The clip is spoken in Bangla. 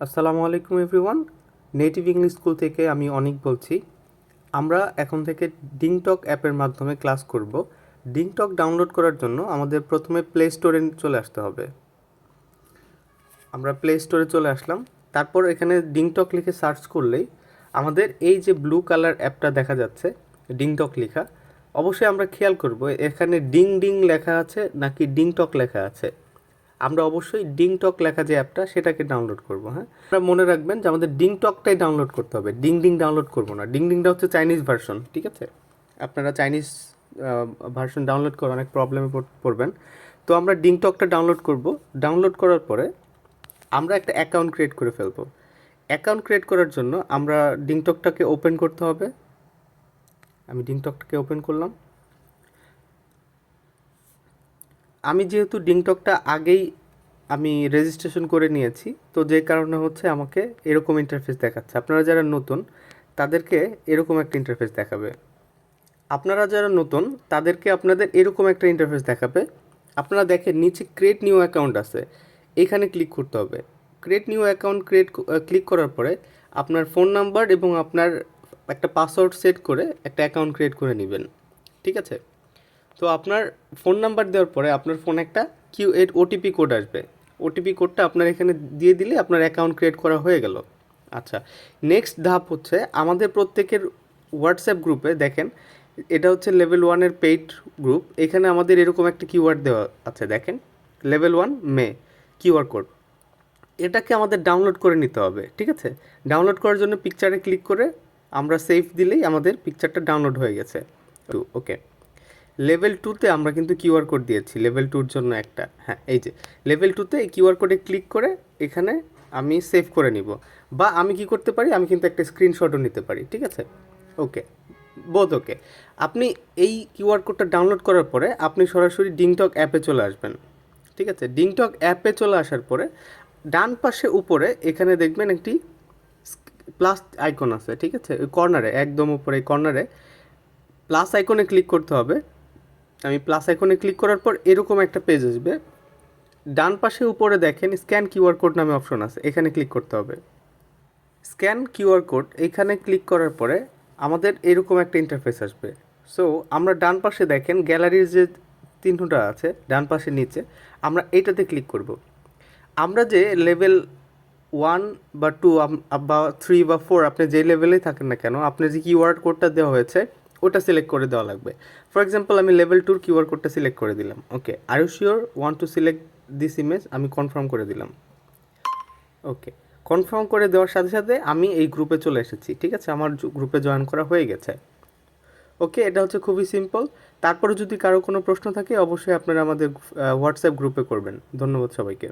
আসসালামু আলাইকুম এভরিওয়ান। নেটিভ ইংলিশ স্কুল থেকে আমি অনিক বলছি। আমরা এখন থেকে ডিংটক অ্যাপের মাধ্যমে ক্লাস করব। ডিংটক ডাউনলোড করার জন্য আমাদের প্রথমে প্লে স্টোরে চলে আসতে হবে। আমরা প্লে স্টোরে চলে আসলাম। তারপর এখানে ডিংটক লিখে সার্চ করলেই আমাদের এই যে ব্লু কালার অ্যাপটা দেখা যাচ্ছে ডিংটক লেখা, অবশ্যই আমরা খেয়াল করব এখানে ডিং ডিং লেখা আছে নাকি ডিংটক লেখা আছে। আমরা অবশ্যই ডিংটক লেখা যে অ্যাপটা সেটাকে ডাউনলোড করব। হ্যাঁ, আপনারা মনে রাখবেন যে আমাদের ডিংটকটাই ডাউনলোড করতে হবে, ডিং ডিং ডাউনলোড করব না। ডিং ডিংটা হচ্ছে চাইনিজ ভার্সন, ঠিক আছে? আপনারা চাইনিজ ভার্সন ডাউনলোড করে অনেক প্রবলেমে পড়বেন। তো আমরা ডিংটকটা ডাউনলোড করব। ডাউনলোড করার পরে আমরা একটা অ্যাকাউন্ট ক্রিয়েট করে ফেলবো। অ্যাকাউন্ট ক্রিয়েট করার জন্য আমরা ডিংটকটাকে ওপেন করতে হবে। আমি ডিংটকটাকে ওপেন করলাম। আমি যেহেতু ডিংটকটা আগেই আমি রেজিস্ট্রেশন করে নিয়েছি, তো যে কারণে হচ্ছে আমাকে এরকম ইন্টারফেস দেখাচ্ছে। আপনারা যারা নতুন তাদেরকে এরকম একটা ইন্টারফেস দেখাবে। আপনারা যারা নতুন তাদেরকে আপনাদের এরকম একটা ইন্টারফেস দেখাবে। আপনারা দেখেন নিচে ক্রিয়েট নিউ অ্যাকাউন্ট আছে, এখানে ক্লিক করতে হবে। ক্রিয়েট নিউ অ্যাকাউন্ট ক্লিক করার পরে আপনার ফোন নাম্বার এবং আপনার একটা পাসওয়ার্ড সেট করে একটা অ্যাকাউন্ট ক্রিয়েট করে নেবেন, ঠিক আছে? তো আপনার ফোন নাম্বার দেওয়ার পরে আপনার ফোনে একটা ওটিপি কোড আসবে। ওটিপি কোডটা আপনার এখানে দিয়ে দিলে আপনার অ্যাকাউন্ট ক্রিয়েট করা হয়ে গেল। আচ্ছা, নেক্সট ধাপ হচ্ছে আমাদের প্রত্যেকের হোয়াটসঅ্যাপ গ্রুপে দেখেন, এটা হচ্ছে লেভেল ওয়ানের পেইড গ্রুপ। এখানে আমাদের এরকম একটা কিওয়ার্ড দেওয়া আছে, দেখেন লেভেল ওয়ান মে কিউআর কোড। এটাকে আমাদের ডাউনলোড করে নিতে হবে, ঠিক আছে? ডাউনলোড করার জন্য পিকচারে ক্লিক করে আমরা সেভ দিলেই আমাদের পিকচারটা ডাউনলোড হয়ে গেছে। ওকে, লেভেল টুতে আমরা কিন্তু কিউআর কোড দিয়েছি লেভেল টুর জন্য একটা। হ্যাঁ, এই যে লেভেল টুতে এই কিউআর কোডে ক্লিক করে এখানে আমি সেভ করে নিব, বা আমি কি করতে পারি, আমি কিন্তু একটা স্ক্রিনশটও নিতে পারি, ঠিক আছে? ওকে, বোধ ওকে। আপনি এই কিউআর কোডটা ডাউনলোড করার পরে আপনি সরাসরি ডিংটক অ্যাপে চলে আসবেন, ঠিক আছে? ডিংটক অ্যাপে চলে আসার পরে ডান পাশে উপরে এখানে দেখবেন একটি প্লাস আইকন আছে, ঠিক আছে? ওই কর্নারে একদম উপরে কর্নারে প্লাস আইকনে ক্লিক করতে হবে। আমি প্লাস আইকনে ক্লিক করার পর এরকম একটা পেজ আসবে। ডান পাশে উপরে দেখেন স্ক্যান কিউআর কোড নামে অপশন আছে, এখানে ক্লিক করতে হবে। স্ক্যান কিউআর কোড এখানে ক্লিক করার পরে আমাদের এরকম একটা ইন্টারফেস আসবে। সো আমরা ডান পাশে দেখেন গ্যালারির যে চিহ্নটা আছে ডান পাশে নিচে, আমরা এইটাতে ক্লিক করব। আমরা যে লেভেল ওয়ান বা টু বা থ্রি বা ফোর আপনি যে লেভেলেই থাকেন না কেন, আপনার যে কিওয়ার্ড কোডটা দেওয়া হয়েছে ওটা সিলেক্ট করে দেওয়া লাগবে। ফর এক্সাম্পল আমি লেভেল টুর কিওয়ার্ড কোডটা সিলেক্ট করে দিলাম। Okay, are you sure want to select this image, আমি কনফার্ম করে দিলাম। ওকে, কনফার্ম করে দেওয়ার সাথে সাথে আমি এই গ্রুপে চলে এসেছি, ঠিক আছে? আমার গ্রুপে জয়েন করা হয়ে গেছে। ওকে, এটা হচ্ছে খুবই সিম্পল। তারপরে যদি কারো কোনো প্রশ্ন থাকে অবশ্যই আপনারা আমাদের হোয়াটসঅ্যাপ গ্রুপে করবেন। ধন্যবাদ সবাইকে।